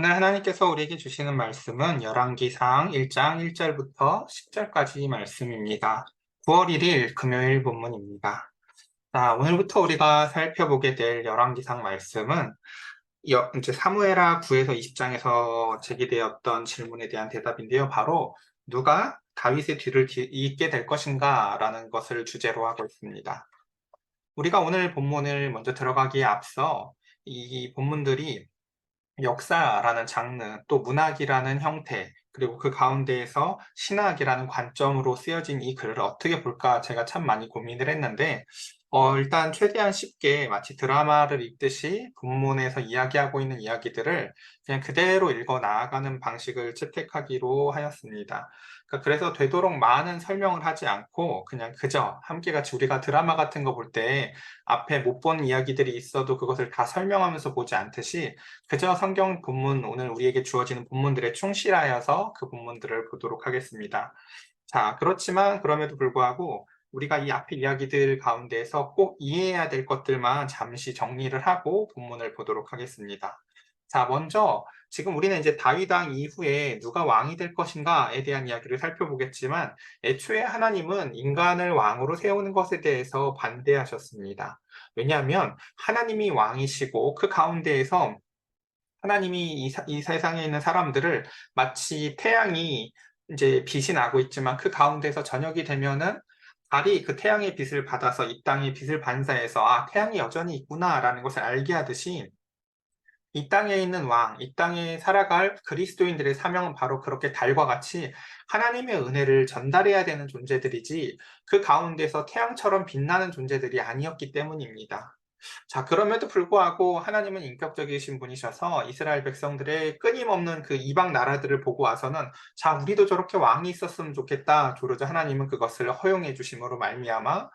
오늘 하나님께서 우리에게 주시는 말씀은 열왕기상 1장 1절부터 10절까지 말씀입니다. 9월 1일 금요일 본문입니다. 자, 오늘부터 우리가 살펴보게 될 열왕기상 말씀은 이제 사무엘하 9에서 20장에서 제기되었던 질문에 대한 대답인데요. 바로 누가 다윗의 뒤를 잇게 될 것인가 라는 것을 주제로 하고 있습니다. 우리가 오늘 본문을 먼저 들어가기에 앞서 이 본문들이 역사라는 장르, 또 문학이라는 형태, 그리고 그 가운데에서 신학이라는 관점으로 쓰여진 이 글을 어떻게 볼까 제가 참 많이 고민을 했는데, 일단 최대한 쉽게 마치 드라마를 읽듯이 본문에서 이야기하고 있는 이야기들을 그냥 그대로 읽어 나아가는 방식을 채택하기로 하였습니다. 그래서 되도록 많은 설명을 하지 않고 그냥 그저 함께같이 우리가 드라마 같은 거 볼 때 앞에 못 본 이야기들이 있어도 그것을 다 설명하면서 보지 않듯이 그저 성경 본문, 오늘 우리에게 주어지는 본문들에 충실하여서 그 본문들을 보도록 하겠습니다. 자, 그렇지만 그럼에도 불구하고 우리가 이 앞의 이야기들 가운데에서 꼭 이해해야 될 것들만 잠시 정리를 하고 본문을 보도록 하겠습니다. 자, 먼저 지금 우리는 이제 다윗 왕 이후에 누가 왕이 될 것인가에 대한 이야기를 살펴보겠지만 애초에 하나님은 인간을 왕으로 세우는 것에 대해서 반대하셨습니다. 왜냐하면 하나님이 왕이시고 그 가운데에서 하나님이 이 세상에 있는 사람들을 마치 태양이 이제 빛이 나고 있지만 그 가운데서 저녁이 되면은 달이 그 태양의 빛을 받아서 이 땅의 빛을 반사해서 아, 태양이 여전히 있구나라는 것을 알게 하듯이 이 땅에 있는 왕, 이 땅에 살아갈 그리스도인들의 사명은 바로 그렇게 달과 같이 하나님의 은혜를 전달해야 되는 존재들이지 그 가운데서 태양처럼 빛나는 존재들이 아니었기 때문입니다. 자, 그럼에도 불구하고 하나님은 인격적이신 분이셔서 이스라엘 백성들의 끊임없는 그 이방 나라들을 보고 와서는 자, 우리도 저렇게 왕이 있었으면 좋겠다. 조르자 하나님은 그것을 허용해 주심으로 말미암아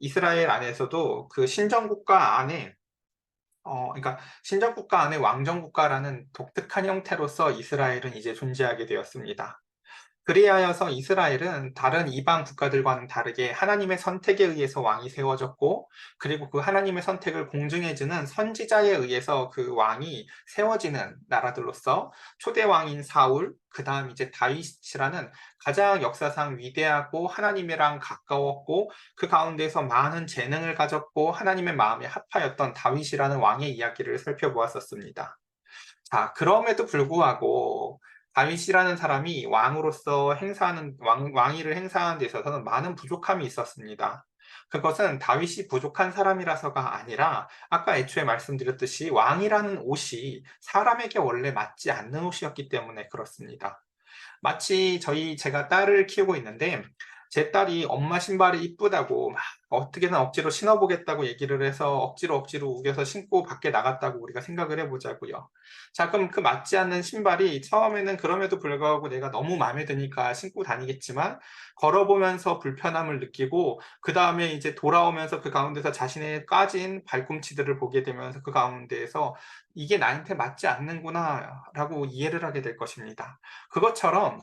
이스라엘 안에서도 그 신정국가 안에 그러니까 신정국가 안에 왕정국가라는 독특한 형태로서 이스라엘은 이제 존재하게 되었습니다. 그리하여서 이스라엘은 다른 이방 국가들과는 다르게 하나님의 선택에 의해서 왕이 세워졌고, 그리고 그 하나님의 선택을 공증해주는 선지자에 의해서 그 왕이 세워지는 나라들로서 초대 왕인 사울, 그 다음 이제 다윗이라는 가장 역사상 위대하고 하나님이랑 가까웠고, 그 가운데서 많은 재능을 가졌고, 하나님의 마음에 합하였던 다윗이라는 왕의 이야기를 살펴보았었습니다. 자, 그럼에도 불구하고 다윗이라는 사람이 왕으로서 왕위를 행사하는 데 있어서는 많은 부족함이 있었습니다. 그것은 다윗이 부족한 사람이라서가 아니라 아까 애초에 말씀드렸듯이 왕이라는 옷이 사람에게 원래 맞지 않는 옷이었기 때문에 그렇습니다. 마치 제가 딸을 키우고 있는데 제 딸이 엄마 신발이 이쁘다고 막 어떻게든 억지로 신어보겠다고 얘기를 해서 억지로 우겨서 신고 밖에 나갔다고 우리가 생각을 해보자고요. 자, 그럼 그 맞지 않는 신발이 처음에는 그럼에도 불구하고 내가 너무 마음에 드니까 신고 다니겠지만 걸어보면서 불편함을 느끼고 그 다음에 이제 돌아오면서 그 가운데서 자신의 까진 발꿈치들을 보게 되면서 그 가운데에서 이게 나한테 맞지 않는구나 라고 이해를 하게 될 것입니다. 그것처럼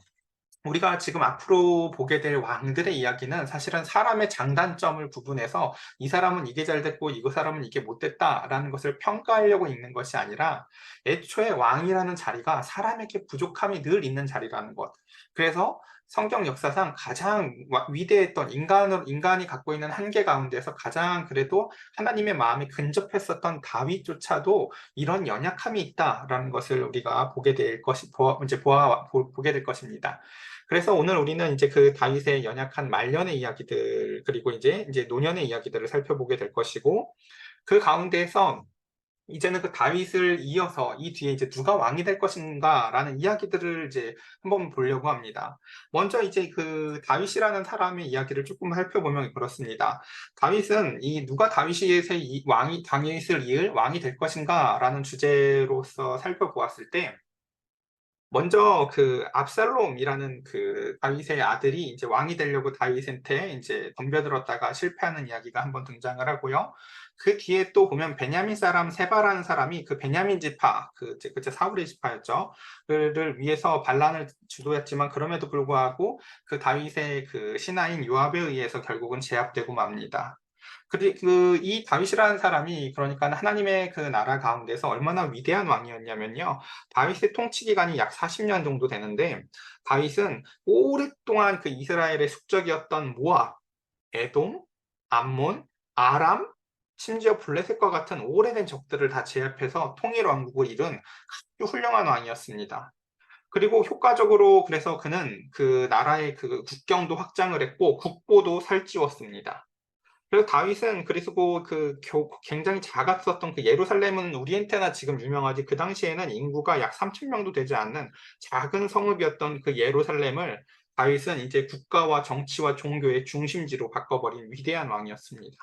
우리가 지금 앞으로 보게 될 왕들의 이야기는 사실은 사람의 장단점을 구분해서 이 사람은 이게 잘 됐고 이 사람은 이게 못됐다라는 것을 평가하려고 읽는 것이 아니라 애초에 왕이라는 자리가 사람에게 부족함이 늘 있는 자리라는 것. 그래서 성경 역사상 가장 위대했던 인간이 갖고 있는 한계 가운데서 가장 그래도 하나님의 마음에 근접했었던 다윗조차도 이런 연약함이 있다라는 것을 우리가 보게 될 것입니다. 그래서 오늘 우리는 이제 그 다윗의 연약한 말년의 이야기들, 그리고 이제 노년의 이야기들을 살펴보게 될 것이고, 그 가운데에서 이제는 그 다윗을 이어서 이 뒤에 이제 누가 왕이 될 것인가라는 이야기들을 이제 한번 보려고 합니다. 먼저 이제 그 다윗이라는 사람의 이야기를 조금 살펴보면 그렇습니다. 다윗은 이 누가 다윗을 이을 왕이 될 것인가라는 주제로서 살펴보았을 때, 먼저 그 압살롬이라는 그 다윗의 아들이 이제 왕이 되려고 다윗한테 이제 덤벼들었다가 실패하는 이야기가 한번 등장을 하고요. 그 뒤에 또 보면 베냐민 사람 세바라는 사람이 그 베냐민 지파, 그제 사울의 지파였죠. 그를 위해서 반란을 주도했지만 그럼에도 불구하고 그 다윗의 그 신하인 요압에 의해서 결국은 제압되고 맙니다. 이 다윗이라는 사람이 그러니까 하나님의 그 나라 가운데서 얼마나 위대한 왕이었냐면요. 다윗의 통치 기간이 약 40년 정도 되는데 다윗은 오랫동안 그 이스라엘의 숙적이었던 모압, 에돔, 암몬, 아람, 심지어 블레셋과 같은 오래된 적들을 다 제압해서 통일 왕국을 이룬 아주 훌륭한 왕이었습니다. 그리고 효과적으로 그래서 그는 그 나라의 그 국경도 확장을 했고 국보도 살찌웠습니다. 그래서 다윗은 그리고 굉장히 작았었던 그 예루살렘은 우리한테나 지금 유명하지 그 당시에는 인구가 약 3천 명도 되지 않는 작은 성읍이었던 그 예루살렘을 다윗은 이제 국가와 정치와 종교의 중심지로 바꿔버린 위대한 왕이었습니다.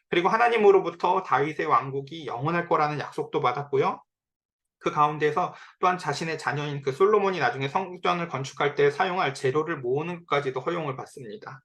그리고 하나님으로부터 다윗의 왕국이 영원할 거라는 약속도 받았고요. 그 가운데서 또한 자신의 자녀인 그 솔로몬이 나중에 성전을 건축할 때 사용할 재료를 모으는 것까지도 허용을 받습니다.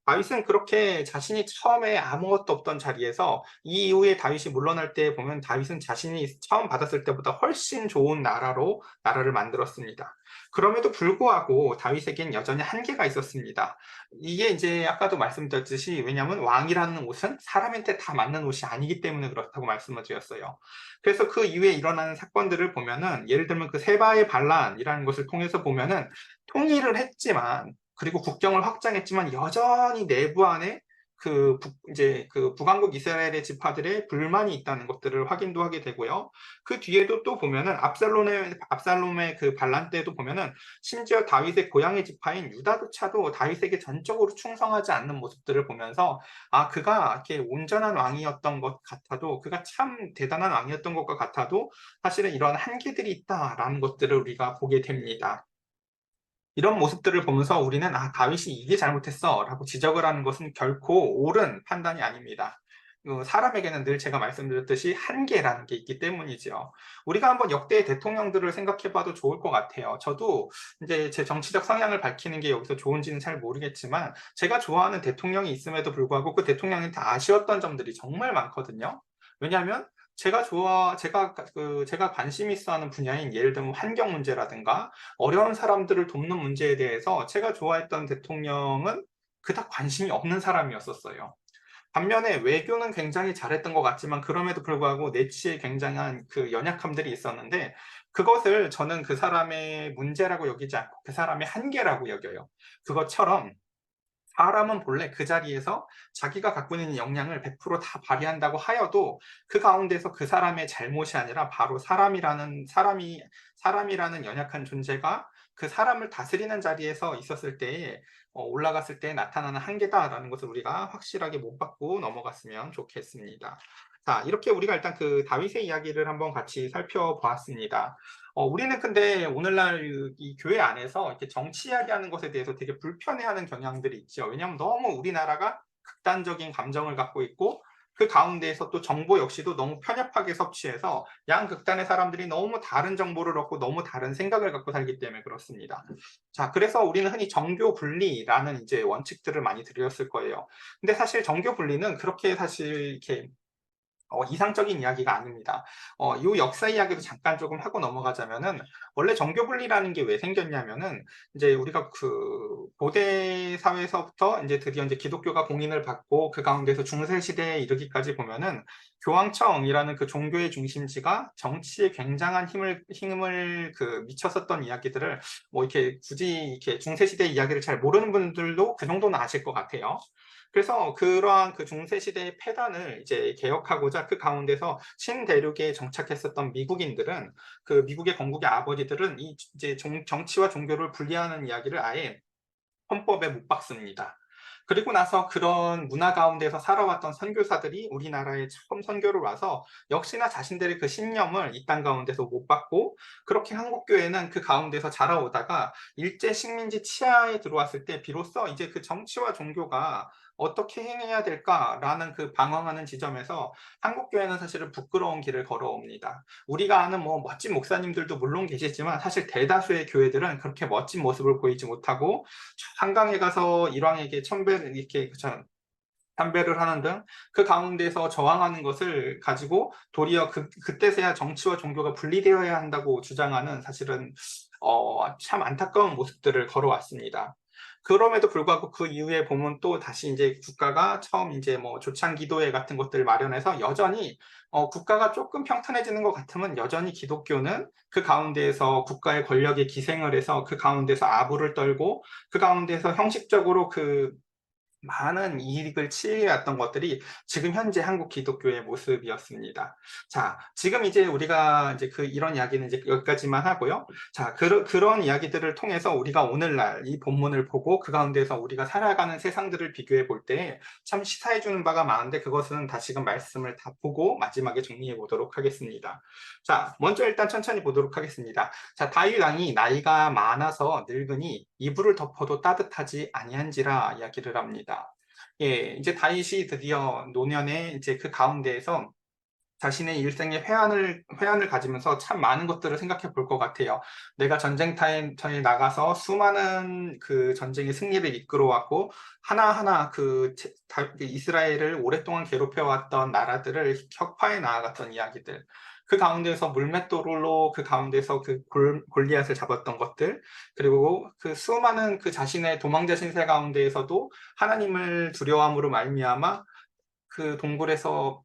다윗은 그렇게 자신이 처음에 아무것도 없던 자리에서 이 이후에 다윗이 물러날 때 보면 다윗은 자신이 처음 받았을 때보다 훨씬 좋은 나라를 만들었습니다. 그럼에도 불구하고 다윗에겐 여전히 한계가 있었습니다. 이게 이제 아까도 말씀드렸듯이 왜냐하면 왕이라는 옷은 사람한테 다 맞는 옷이 아니기 때문에 그렇다고 말씀을 드렸어요. 그래서 그 이후에 일어나는 사건들을 보면은 예를 들면 그 세바의 반란이라는 것을 통해서 보면은 통일을 했지만 그리고 국경을 확장했지만 여전히 내부 안에 이제 그 북왕국 이스라엘의 지파들의 불만이 있다는 것들을 확인도 하게 되고요. 그 뒤에도 또 보면은 압살롬의 그 반란 때도 보면은 심지어 다윗의 고향의 지파인 유다조차도 다윗에게 전적으로 충성하지 않는 모습들을 보면서 아, 그가 이렇게 온전한 왕이었던 것 같아도 그가 참 대단한 왕이었던 것과 같아도 사실은 이런 한계들이 있다라는 것들을 우리가 보게 됩니다. 이런 모습들을 보면서 우리는 아, 다윗이 이게 잘못했어 라고 지적을 하는 것은 결코 옳은 판단이 아닙니다. 사람에게는 늘 제가 말씀드렸듯이 한계라는 게 있기 때문이죠. 우리가 한번 역대 대통령들을 생각해 봐도 좋을 것 같아요. 저도 이제 제 정치적 성향을 밝히는 게 여기서 좋은지는 잘 모르겠지만 제가 좋아하는 대통령이 있음에도 불구하고 그 대통령이 다 아쉬웠던 점들이 정말 많거든요. 왜냐하면 제가 관심 있어 하는 분야인 예를 들면 환경 문제라든가 어려운 사람들을 돕는 문제에 대해서 제가 좋아했던 대통령은 그닥 관심이 없는 사람이었었어요. 반면에 외교는 굉장히 잘했던 것 같지만 그럼에도 불구하고 내치에 굉장한 그 연약함들이 있었는데 그것을 저는 그 사람의 문제라고 여기지 않고 그 사람의 한계라고 여겨요. 그것처럼 사람은 본래 그 자리에서 자기가 갖고 있는 역량을 100%다 발휘한다고 하여도 그 가운데서 그 사람의 잘못이 아니라 바로 사람이라는 연약한 존재가 그 사람을 다스리는 자리에서 있었을 때에 올라갔을 때 나타나는 한계다라는 것을 우리가 확실하게 못 받고 넘어갔으면 좋겠습니다. 자, 이렇게 우리가 일단 그 다윗의 이야기를 한번 같이 살펴보았습니다. 우리는 근데 오늘날 이 교회 안에서 이렇게 정치 이야기하는 것에 대해서 되게 불편해하는 경향들이 있죠. 왜냐하면 너무 우리나라가 극단적인 감정을 갖고 있고 그 가운데에서 또 정보 역시도 너무 편협하게 섭취해서 양극단의 사람들이 너무 다른 정보를 얻고 너무 다른 생각을 갖고 살기 때문에 그렇습니다. 자, 그래서 우리는 흔히 정교 분리라는 이제 원칙들을 많이 들였을 거예요. 근데 사실 정교 분리는 그렇게 사실 이렇게 이상적인 이야기가 아닙니다. 이 역사 이야기도 잠깐 조금 하고 넘어가자면은 원래 정교 분리라는 게 왜 생겼냐면은 이제 우리가 그 고대 사회에서부터 이제 드디어 이제 기독교가 공인을 받고 그 가운데서 중세 시대에 이르기까지 보면은 교황청이라는 그 종교의 중심지가 정치에 굉장한 힘을 그 미쳤었던 이야기들을 뭐 이렇게 굳이 이렇게 중세 시대 이야기를 잘 모르는 분들도 그 정도는 아실 것 같아요. 그래서 그러한 그 중세 시대의 폐단을 이제 개혁하고자 그 가운데서 신대륙에 정착했었던 미국인들은 그 미국의 건국의 아버지들은 이 이제 정치와 종교를 분리하는 이야기를 아예 헌법에 못 박습니다. 그리고 나서 그런 문화 가운데서 살아왔던 선교사들이 우리나라에 처음 선교를 와서 역시나 자신들의 그 신념을 이 땅 가운데서 못 받고 그렇게 한국교회는 그 가운데서 자라오다가 일제 식민지 치하에 들어왔을 때 비로소 이제 그 정치와 종교가 어떻게 행해야 될까라는 그 방황하는 지점에서 한국교회는 사실은 부끄러운 길을 걸어옵니다. 우리가 아는 뭐 멋진 목사님들도 물론 계시지만 사실 대다수의 교회들은 그렇게 멋진 모습을 보이지 못하고 한강에 가서 일왕에게 천배를 이렇게 참배를 하는 등 그 가운데서 저항하는 것을 가지고 도리어 그때서야 정치와 종교가 분리되어야 한다고 주장하는 사실은 참 안타까운 모습들을 걸어왔습니다. 그럼에도 불구하고 그 이후에 보면 또 다시 이제 국가가 처음 이제 뭐 조창 기도회 같은 것들을 마련해서 여전히 국가가 조금 평탄해지는 것 같으면 여전히 기독교는 그 가운데에서 국가의 권력에 기생을 해서 그 가운데서 아부를 떨고 그 가운데서 형식적으로 그 많은 이익을 취해왔던 것들이 지금 현재 한국 기독교의 모습이었습니다. 자, 지금 이제 우리가 이제 이런 이야기는 이제 여기까지만 하고요. 자, 그런 이야기들을 통해서 우리가 오늘날 이 본문을 보고 그 가운데서 우리가 살아가는 세상들을 비교해 볼 때 참 시사해 주는 바가 많은데 그것은 다시금 말씀을 다 보고 마지막에 정리해 보도록 하겠습니다. 자, 먼저 일단 천천히 보도록 하겠습니다. 자, 다윗 왕이 나이가 많아서 늙으니 이불을 덮어도 따뜻하지 아니한지라 이야기를 합니다. 예, 이제 다윗이 드디어 노년에 이제 그 가운데에서 자신의 일생의 회한을 가지면서 참 많은 것들을 생각해 볼 것 같아요. 내가 전쟁터에 나가서 수많은 그 전쟁의 승리를 이끌어왔고, 하나하나 그 이스라엘을 오랫동안 괴롭혀왔던 나라들을 격파해 나아갔던 이야기들. 그 가운데서 물맷돌로 그 가운데서 그 골리앗을 잡았던 것들, 그리고 그 수많은 그 자신의 도망자 신세 가운데에서도 하나님을 두려워함으로 말미암아 그 동굴에서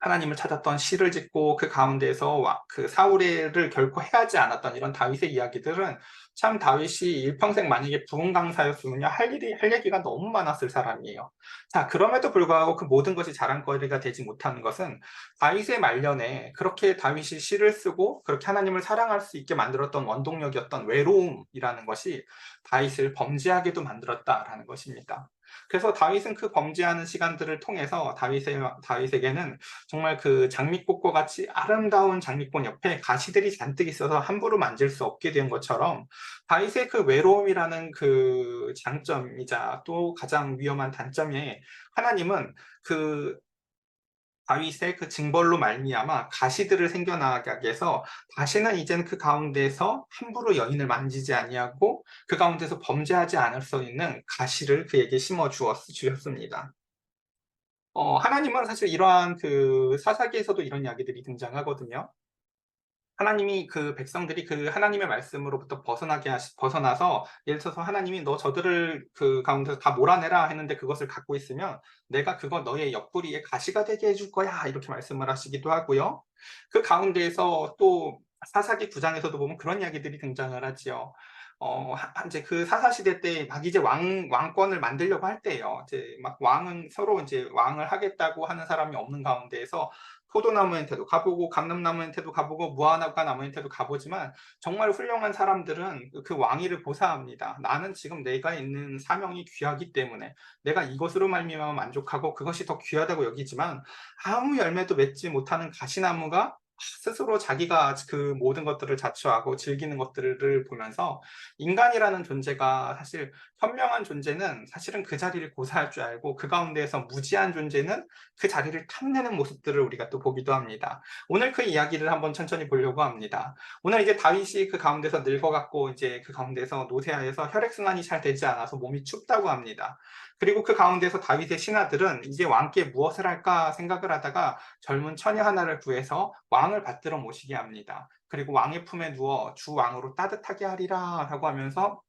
하나님을 찾았던 시를 짓고 그 가운데에서 그 사울을 결코 해하지 않았던 이런 다윗의 이야기들은 참 다윗이 일평생 만약에 부흥강사였으면요 할 얘기가 너무 많았을 사람이에요. 자, 그럼에도 불구하고 그 모든 것이 자랑거리가 되지 못하는 것은 다윗의 말년에 그렇게 다윗이 시를 쓰고 그렇게 하나님을 사랑할 수 있게 만들었던 원동력이었던 외로움이라는 것이 다윗을 범죄하게도 만들었다라는 것입니다. 그래서 다윗은 그 범죄하는 시간들을 통해서 다윗에게는 정말 그 장미꽃과 같이 아름다운 장미꽃 옆에 가시들이 잔뜩 있어서 함부로 만질 수 없게 된 것처럼 다윗의 그 외로움이라는 그 장점이자 또 가장 위험한 단점에 하나님은 그 다윗의 그 징벌로 말미암아 가시들을 생겨나게 해서 다시는 이제는 그 가운데서 함부로 여인을 만지지 아니하고 그 가운데서 범죄하지 않을 수 있는 가시를 그에게 주셨습니다. 하나님은 사실 이러한 그 사사기에서도 이런 이야기들이 등장하거든요. 하나님이 그 백성들이 그 하나님의 말씀으로부터 벗어나서 예를 들어서 하나님이 너 저들을 그 가운데서 다 몰아내라 했는데 그것을 갖고 있으면 내가 그거 너의 옆구리에 가시가 되게 해줄 거야 이렇게 말씀을 하시기도 하고요. 그 가운데에서 또 사사기 9장에서도 보면 그런 이야기들이 등장을 하지요. 이제 그 사사 시대 때 막 이제 왕권을 만들려고 할 때예요. 이제 막 왕은 서로 이제 왕을 하겠다고 하는 사람이 없는 가운데에서 포도나무한테도 가보고 감람나무한테도 가보고 무화과 나무한테도 가보지만 정말 훌륭한 사람들은 그 왕위를 고사합니다. 나는 지금 내가 있는 사명이 귀하기 때문에 내가 이것으로 말미암아 만족하고 그것이 더 귀하다고 여기지만 아무 열매도 맺지 못하는 가시나무가 스스로 자기가 그 모든 것들을 자처하고 즐기는 것들을 보면서 인간이라는 존재가 사실 현명한 존재는 사실은 그 자리를 고사할 줄 알고 그 가운데에서 무지한 존재는 그 자리를 탐내는 모습들을 우리가 또 보기도 합니다. 오늘 그 이야기를 한번 천천히 보려고 합니다. 오늘 이제 다윗이 그 가운데서 늙어갖고 이제 그 가운데서 노쇠하여서 혈액순환이 잘 되지 않아서 몸이 춥다고 합니다. 그리고 그 가운데서 다윗의 신하들은 이제 왕께 무엇을 할까 생각을 하다가 젊은 처녀 하나를 구해서 왕을 받들어 모시게 합니다. 그리고 왕의 품에 누워 주 왕으로 따뜻하게 하리라 라고 하면서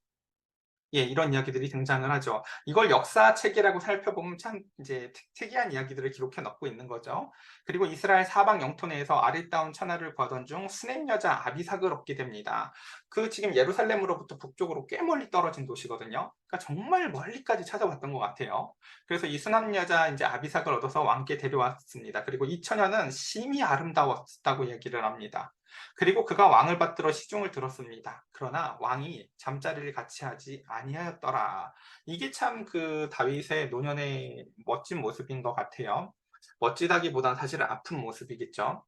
예, 이런 이야기들이 등장을 하죠. 이걸 역사책이라고 살펴보면 참 이제 특이한 이야기들을 기록해 넣고 있는 거죠. 그리고 이스라엘 사방 영토 내에서 아리따운 천하를 구하던 중 수냄 여자 아비삭을 얻게 됩니다. 그 지금 예루살렘으로부터 북쪽으로 꽤 멀리 떨어진 도시거든요. 그러니까 정말 멀리까지 찾아왔던 것 같아요. 그래서 이 수냄 여자 이제 아비삭을 얻어서 왕께 데려왔습니다. 그리고 이 처녀는 심히 아름다웠다고 얘기를 합니다. 그리고 그가 왕을 받들어 시중을 들었습니다. 그러나 왕이 잠자리를 같이 하지 아니하였더라. 이게 참 그 다윗의 노년의 멋진 모습인 것 같아요. 멋지다기보단 사실은 아픈 모습이겠죠.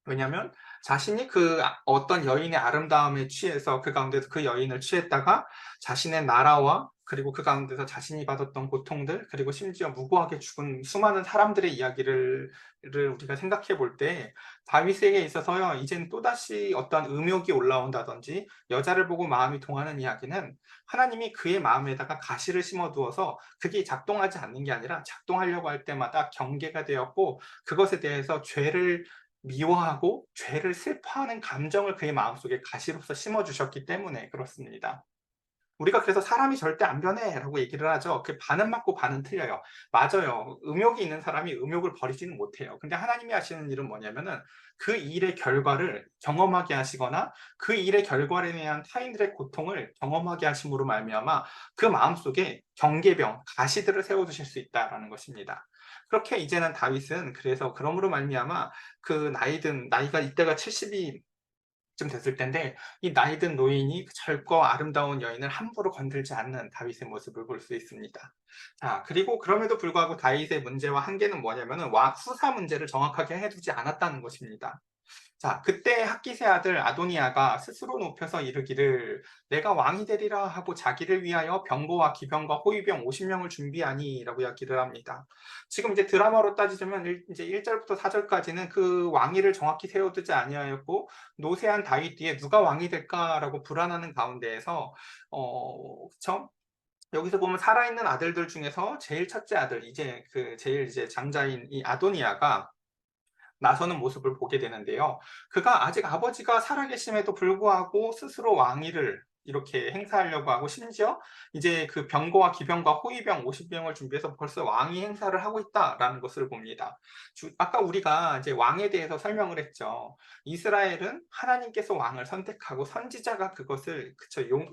왜냐하면 자신이 그 어떤 여인의 아름다움에 취해서 그 가운데서 그 여인을 취했다가 자신의 나라와 그리고 그 가운데서 자신이 받았던 고통들 그리고 심지어 무고하게 죽은 수많은 사람들의 이야기를 우리가 생각해 볼 때 다윗에게 있어서요 이젠 또다시 어떤 음욕이 올라온다든지 여자를 보고 마음이 동하는 이야기는 하나님이 그의 마음에다가 가시를 심어두어서 그게 작동하지 않는 게 아니라 작동하려고 할 때마다 경계가 되었고 그것에 대해서 죄를 미워하고 죄를 슬퍼하는 감정을 그의 마음속에 가시로서 심어주셨기 때문에 그렇습니다. 우리가 그래서 사람이 절대 안 변해라고 얘기를 하죠. 그 반은 맞고 반은 틀려요. 맞아요. 음욕이 있는 사람이 음욕을 버리지는 못해요. 근데 하나님이 하시는 일은 뭐냐면은 그 일의 결과를 경험하게 하시거나 그 일의 결과로 인한 타인들의 고통을 경험하게 하심으로 말미암아 그 마음속에 경계병, 가시들을 세워두실 수 있다라는 것입니다. 그렇게 이제는 다윗은 그래서 그러므로 말미암아 그 나이가 이때가 70이 쯤 됐을 텐데 이 나이든 노인이 그 젊고 아름다운 여인을 함부로 건들지 않는 다윗의 모습을 볼 수 있습니다. 자, 그리고 그럼에도 불구하고 다윗의 문제와 한계는 뭐냐면은 왕 후사 문제를 정확하게 해두지 않았다는 것입니다. 자, 그때 핫기세 아들 아도니아가 스스로 높여서 이르기를 내가 왕이 되리라 하고 자기를 위하여 병거와 기병과 호위병 50명을 준비하니라고 이야기를 합니다. 지금 이제 드라마로 따지자면 이제 1절부터 4절까지는 그 왕위를 정확히 세워두지 아니하였고 노쇠한 다윗 뒤에 누가 왕이 될까라고 불안하는 가운데에서 그쵸? 여기서 보면 살아있는 아들들 중에서 제일 첫째 아들, 이제 그 제일 이제 장자인 이 아도니아가 나서는 모습을 보게 되는데요. 그가 아직 아버지가 살아계심에도 불구하고 스스로 왕위를 이렇게 행사하려고 하고 심지어 이제 그 병거와 기병과 호위병 50명을 준비해서 벌써 왕위 행사를 하고 있다라는 것을 봅니다. 아까 우리가 이제 왕에 대해서 설명을 했죠. 이스라엘은 하나님께서 왕을 선택하고 선지자가 그것을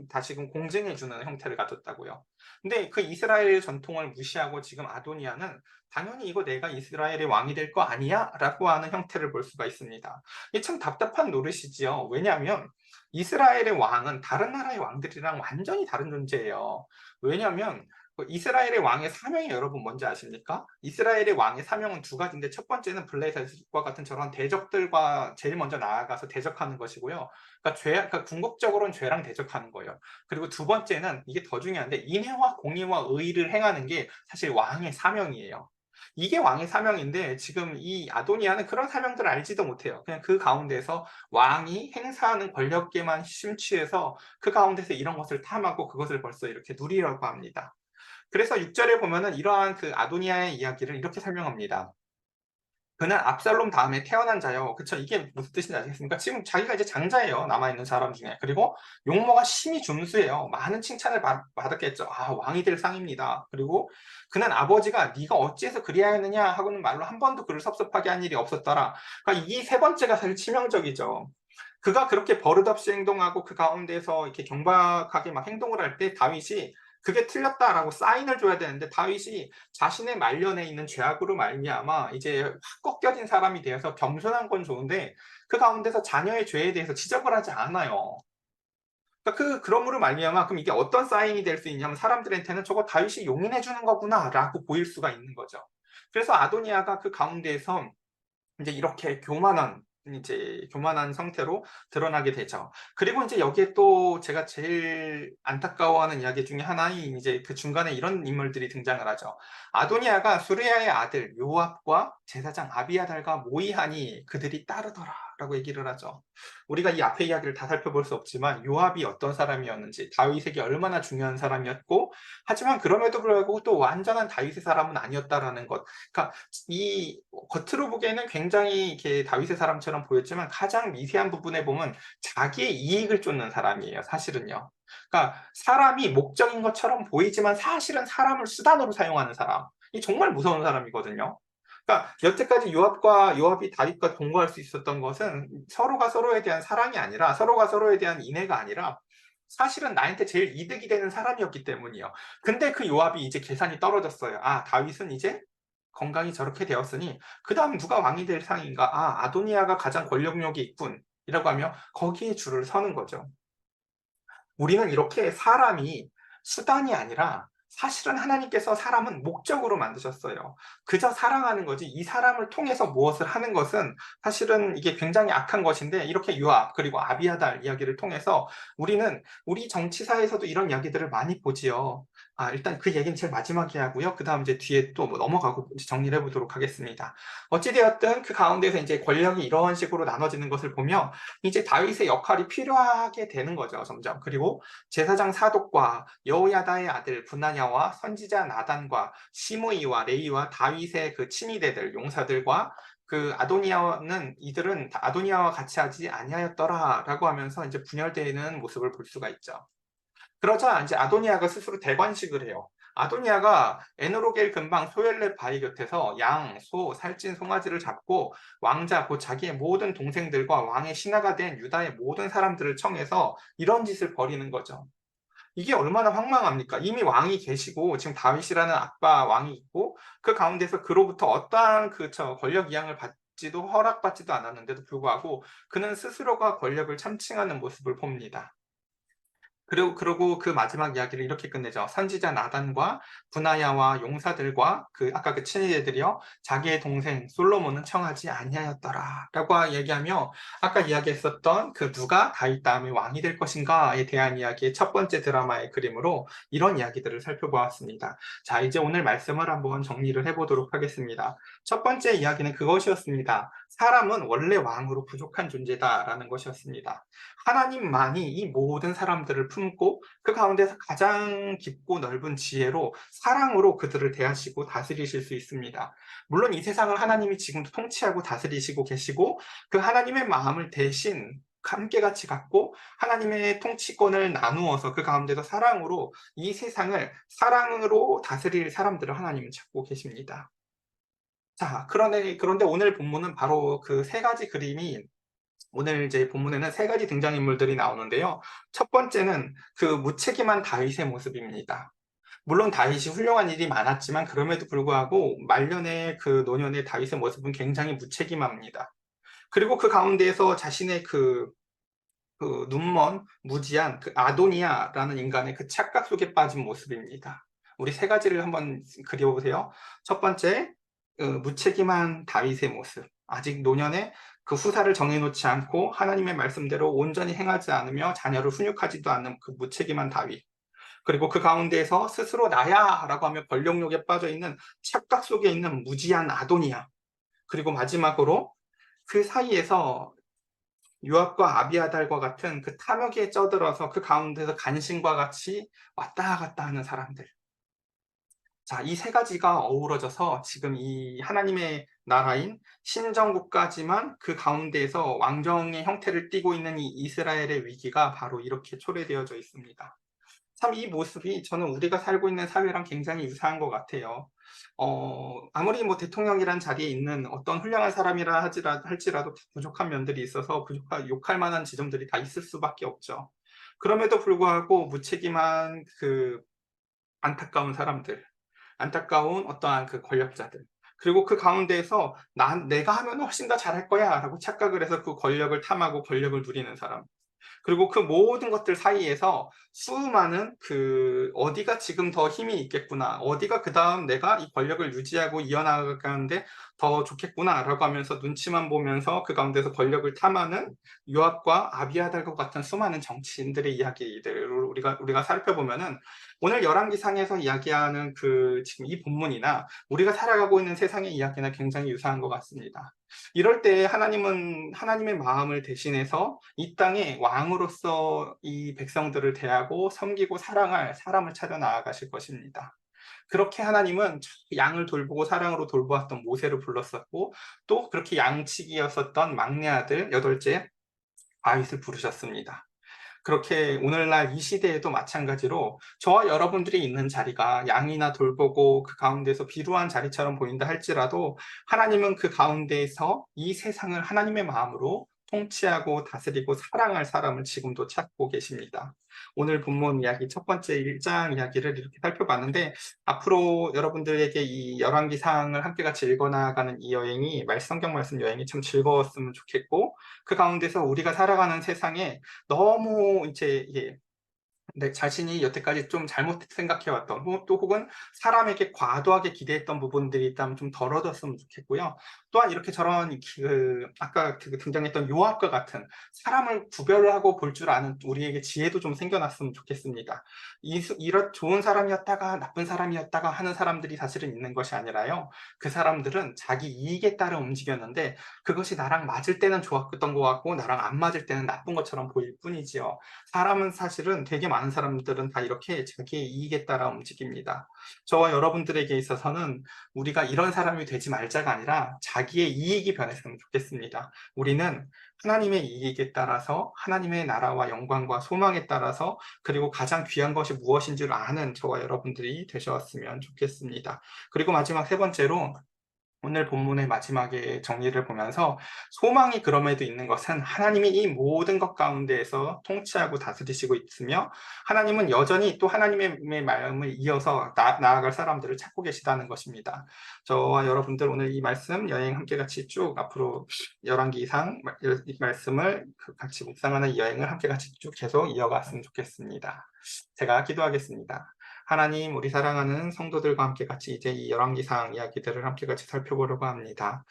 다시금 공증해 주는 형태를 가졌다고요. 근데 그 이스라엘의 전통을 무시하고 지금 아도니아는 당연히 이거 내가 이스라엘의 왕이 될 거 아니야? 라고 하는 형태를 볼 수가 있습니다. 이게 참 답답한 노릇이지요. 왜냐하면 이스라엘의 왕은 다른 나라의 왕들이랑 완전히 다른 존재예요. 왜냐하면 그 이스라엘의 왕의 사명이 여러분 뭔지 아십니까? 이스라엘의 왕의 사명은 두 가지인데 첫 번째는 블레셋과 같은 저런 대적들과 제일 먼저 나아가서 대적하는 것이고요. 그러니까 궁극적으로는 죄랑 대적하는 거예요. 그리고 두 번째는 이게 더 중요한데 인애와 공의와 의를 행하는 게 사실 왕의 사명이에요. 이게 왕의 사명인데 지금 이 아도니아는 그런 사명들을 알지도 못해요. 그냥 그 가운데서 왕이 행사하는 권력계만 심취해서 그 가운데서 이런 것을 탐하고 그것을 벌써 이렇게 누리려고 합니다. 그래서 6절에 보면은 이러한 그 아도니아의 이야기를 이렇게 설명합니다. 그는 압살롬 다음에 태어난 자요. 그쵸? 이게 무슨 뜻인지 아시겠습니까? 지금 자기가 이제 장자예요. 남아있는 사람 중에. 그리고 용모가 심히 준수해요. 많은 칭찬을 받았겠죠. 아, 왕이 될 상입니다. 그리고 그는 아버지가 네가 어찌해서 그리하였느냐 하고는 말로 한 번도 그를 섭섭하게 한 일이 없었더라. 그러니까 이 세 번째가 사실 치명적이죠. 그가 그렇게 버릇없이 행동하고 그 가운데서 이렇게 경박하게 막 행동을 할 때 다윗이 그게 틀렸다라고 사인을 줘야 되는데 다윗이 자신의 말년에 있는 죄악으로 말미암아 이제 확 꺾여진 사람이 되어서 겸손한 건 좋은데 그 가운데서 자녀의 죄에 대해서 지적을 하지 않아요. 그러니까 그러므로 말미암아 그럼 이게 어떤 사인이 될 수 있냐면 사람들한테는 저거 다윗이 용인해 주는 거구나라고 보일 수가 있는 거죠. 그래서 아도니아가 그 가운데에서 이제 이렇게 교만한 상태로 드러나게 되죠. 그리고 이제 여기에 또 제가 제일 안타까워하는 이야기 중에 하나인 이제 그 중간에 이런 인물들이 등장을 하죠. 아도니아가 수르야의 아들 요압과 제사장 아비아달과 모이하니 그들이 따르더라라고 얘기를 하죠. 우리가 이 앞에 이야기를 다 살펴볼 수 없지만 요압이 어떤 사람이었는지 다윗에게 얼마나 중요한 사람이었고 하지만 그럼에도 불구하고 또 완전한 다윗의 사람은 아니었다라는 것. 그러니까 이 겉으로 보기에는 굉장히 이렇게 다윗의 사람처럼 보였지만 가장 미세한 부분에 보면 자기의 이익을 쫓는 사람이에요. 사실은요. 그러니까 사람이 목적인 것처럼 보이지만 사실은 사람을 수단으로 사용하는 사람. 이 정말 무서운 사람이거든요. 그러니까 여태까지 요압이 다윗과 동거할 수 있었던 것은 서로가 서로에 대한 사랑이 아니라 서로가 서로에 대한 인애가 아니라 사실은 나한테 제일 이득이 되는 사람이었기 때문이요. 근데 그 요압이 이제 계산이 떨어졌어요. 아, 다윗은 이제 건강이 저렇게 되었으니 그 다음 누가 왕이 될 상인가? 아, 아도니아가 가장 권력력이 있군. 이라고 하며 거기에 줄을 서는 거죠. 우리는 이렇게 사람이 수단이 아니라 사실은 하나님께서 사람은 목적으로 만드셨어요. 그저 사랑하는 거지 이 사람을 통해서 무엇을 하는 것은 사실은 이게 굉장히 악한 것인데 이렇게 요압 그리고 아비아달 이야기를 통해서 우리는 우리 정치사에서도 이런 이야기들을 많이 보지요. 아, 일단 그 얘기는 제일 마지막에 하고요. 그 다음 이제 뒤에 또 넘어가고 정리를 해보도록 하겠습니다. 어찌되었든 그 가운데서 이제 권력이 이런 식으로 나눠지는 것을 보며 이제 다윗의 역할이 필요하게 되는 거죠, 점점. 그리고 제사장 사독과 여호야다의 아들 분하냐와 선지자 나단과 시므이와 레이와 다윗의 그 친위대들, 용사들과 그 이들은 아도니아와 같이 하지 아니하였더라라고 하면서 이제 분열되는 모습을 볼 수가 있죠. 그러자 이제 아도니아가 스스로 대관식을 해요. 아도니아가 에노로겔 근방 소엘레 바위 곁에서 양, 소, 살찐 송아지를 잡고 왕자, 곧 자기의 모든 동생들과 왕의 신하가 된 유다의 모든 사람들을 청해서 이런 짓을 벌이는 거죠. 이게 얼마나 황망합니까? 이미 왕이 계시고 지금 다윗이라는 아빠 왕이 있고 그 가운데서 그로부터 어떠한 권력 이양을 받지도 허락받지도 않았는데도 불구하고 그는 스스로가 권력을 참칭하는 모습을 봅니다. 그리고 그 마지막 이야기를 이렇게 끝내죠. 선지자 나단과 분하야와 용사들과 아까 그 친위대들이요 자기의 동생 솔로몬은 청하지 아니하였더라라고 얘기하며 아까 이야기했었던 그 누가 다윗 다음에 왕이 될 것인가에 대한 이야기의 첫 번째 드라마의 그림으로 이런 이야기들을 살펴보았습니다. 자, 이제 오늘 말씀을 한번 정리를 해보도록 하겠습니다. 첫 번째 이야기는 그것이었습니다. 사람은 원래 왕으로 부족한 존재다라는 것이었습니다. 하나님만이 이 모든 사람들을 품고 그 가운데서 가장 깊고 넓은 지혜로 사랑으로 그들을 대하시고 다스리실 수 있습니다. 물론 이 세상을 하나님이 지금도 통치하고 다스리시고 계시고 그 하나님의 마음을 대신 함께 같이 갖고 하나님의 통치권을 나누어서 그 가운데서 사랑으로 이 세상을 사랑으로 다스릴 사람들을 하나님은 찾고 계십니다. 자, 그런데 오늘 본문은 바로 그 세 가지 그림이 오늘 이제 본문에는 세 가지 등장인물들이 나오는데요. 첫 번째는 그 무책임한 다윗의 모습입니다. 물론 다윗이 훌륭한 일이 많았지만 그럼에도 불구하고 말년의 그 노년의 다윗의 모습은 굉장히 무책임합니다. 그리고 그 가운데에서 자신의 그 눈먼 무지한 그 아도니아라는 인간의 그 착각 속에 빠진 모습입니다. 우리 세 가지를 한번 그려보세요. 첫 번째, 무책임한 다윗의 모습. 아직 노년에 그 후사를 정해놓지 않고 하나님의 말씀대로 온전히 행하지 않으며 자녀를 훈육하지도 않는 그 무책임한 다윗. 그리고 그 가운데에서 스스로 나야 라고 하며 권력욕에 빠져있는 착각 속에 있는 무지한 아도니아. 그리고 마지막으로 그 사이에서 요압과 아비아달과 같은 그 탐욕에 쩌들어서 그 가운데서 간신과 같이 왔다 갔다 하는 사람들. 자, 이 세 가지가 어우러져서 지금 이 하나님의 나라인 신정국가지만 그 가운데에서 왕정의 형태를 띠고 있는 이 이스라엘의 위기가 바로 이렇게 초래되어져 있습니다. 참 이 모습이 저는 우리가 살고 있는 사회랑 굉장히 유사한 것 같아요. 아무리 뭐 대통령이란 자리에 있는 어떤 훌륭한 사람이라 할지라도 부족한 면들이 있어서 욕할 만한 지점들이 다 있을 수밖에 없죠. 그럼에도 불구하고 무책임한 그 안타까운 사람들, 안타까운 어떠한 그 권력자들, 그리고 그 가운데에서 내가 하면 훨씬 더 잘할 거야 라고 착각을 해서 그 권력을 탐하고 권력을 누리는 사람, 그리고 그 모든 것들 사이에서 수많은 어디가 지금 더 힘이 있겠구나, 어디가 그 다음 내가 이 권력을 유지하고 이어나가는데 더 좋겠구나라고 하면서 눈치만 보면서 그 가운데서 권력을 탐하는 요압과 아비아달과 같은 수많은 정치인들의 이야기들을 우리가 살펴보면은 오늘 열왕기상에서 이야기하는 지금 이 본문이나 우리가 살아가고 있는 세상의 이야기나 굉장히 유사한 것 같습니다. 이럴 때 하나님은 하나님의 마음을 대신해서 이 땅에 왕으로서 이 백성들을 대하고 섬기고 사랑할 사람을 찾아 나아가실 것입니다. 그렇게 하나님은 양을 돌보고 사랑으로 돌보았던 모세를 불렀었고 또 그렇게 양치기였었던 막내 아들 여덟째 다윗을 부르셨습니다. 그렇게 오늘날 이 시대에도 마찬가지로 저와 여러분들이 있는 자리가 양이나 돌보고 그 가운데서 비루한 자리처럼 보인다 할지라도 하나님은 그 가운데에서 이 세상을 하나님의 마음으로 통치하고 다스리고 사랑할 사람을 지금도 찾고 계십니다. 오늘 본문 이야기 첫 번째 1장 이야기를 이렇게 살펴봤는데 앞으로 여러분들에게 이 열왕기상을 함께 같이 읽어나가는 이 여행이 성경 말씀 여행이 참 즐거웠으면 좋겠고 그 가운데서 우리가 살아가는 세상에 너무 이제 내 자신이 여태까지 좀 잘못 생각해왔던 또 혹은 사람에게 과도하게 기대했던 부분들이 있다면 좀 덜어졌으면 좋겠고요. 또한 이렇게 저런 아까 등장했던 요압과 같은 사람을 구별하고 볼 줄 아는 우리에게 지혜도 좀 생겨났으면 좋겠습니다. 이런 좋은 사람이었다가 나쁜 사람이었다가 하는 사람들이 사실은 있는 것이 아니라요. 그 사람들은 자기 이익에 따라 움직였는데 그것이 나랑 맞을 때는 좋았던 것 같고 나랑 안 맞을 때는 나쁜 것처럼 보일 뿐이지요. 사람은 사실은 되게 많은 많은 사람들은 다 이렇게 자기의 이익에 따라 움직입니다. 저와 여러분들에게 있어서는 우리가 이런 사람이 되지 말자가 아니라 자기의 이익이 변했으면 좋겠습니다. 우리는 하나님의 이익에 따라서 하나님의 나라와 영광과 소망에 따라서 그리고 가장 귀한 것이 무엇인 줄 아는 저와 여러분들이 되셨으면 좋겠습니다. 그리고 마지막 세 번째로 오늘 본문의 마지막에 정리를 보면서 소망이 그럼에도 있는 것은 하나님이 이 모든 것 가운데에서 통치하고 다스리시고 있으며 하나님은 여전히 또 하나님의 마음을 이어서 나아갈 사람들을 찾고 계시다는 것입니다. 저와 여러분들 오늘 이 말씀 여행 함께 같이 쭉 앞으로 열왕기 이상 이 말씀을 같이 묵상하는 이 여행을 함께 같이 쭉 계속 이어갔으면 좋겠습니다. 제가 기도하겠습니다. 하나님, 우리 사랑하는 성도들과 함께 같이 이제 이 열왕기상 이야기들을 함께 같이 살펴보려고 합니다.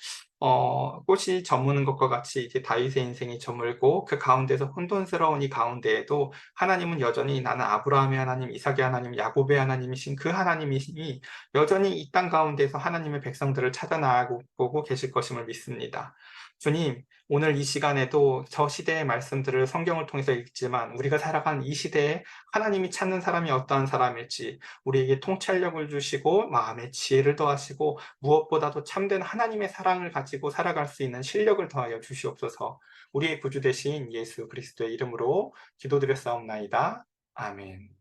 꽃이 저무는 것과 같이 이제 다윗의 인생이 저물고 그 가운데서 혼돈스러운 이 가운데에도 하나님은 여전히 나는 아브라함의 하나님, 이삭의 하나님, 야곱의 하나님이신 그 하나님이시니 여전히 이 땅 가운데서 하나님의 백성들을 찾아 나가고 계실 것임을 믿습니다. 주님, 오늘 이 시간에도 저 시대의 말씀들을 성경을 통해서 읽지만 우리가 살아가는 이 시대에 하나님이 찾는 사람이 어떠한 사람일지 우리에게 통찰력을 주시고 마음의 지혜를 더하시고 무엇보다도 참된 하나님의 사랑을 가지고 살아갈 수 있는 실력을 더하여 주시옵소서. 우리의 구주 되신 예수 그리스도의 이름으로 기도드렸사옵나이다. 아멘.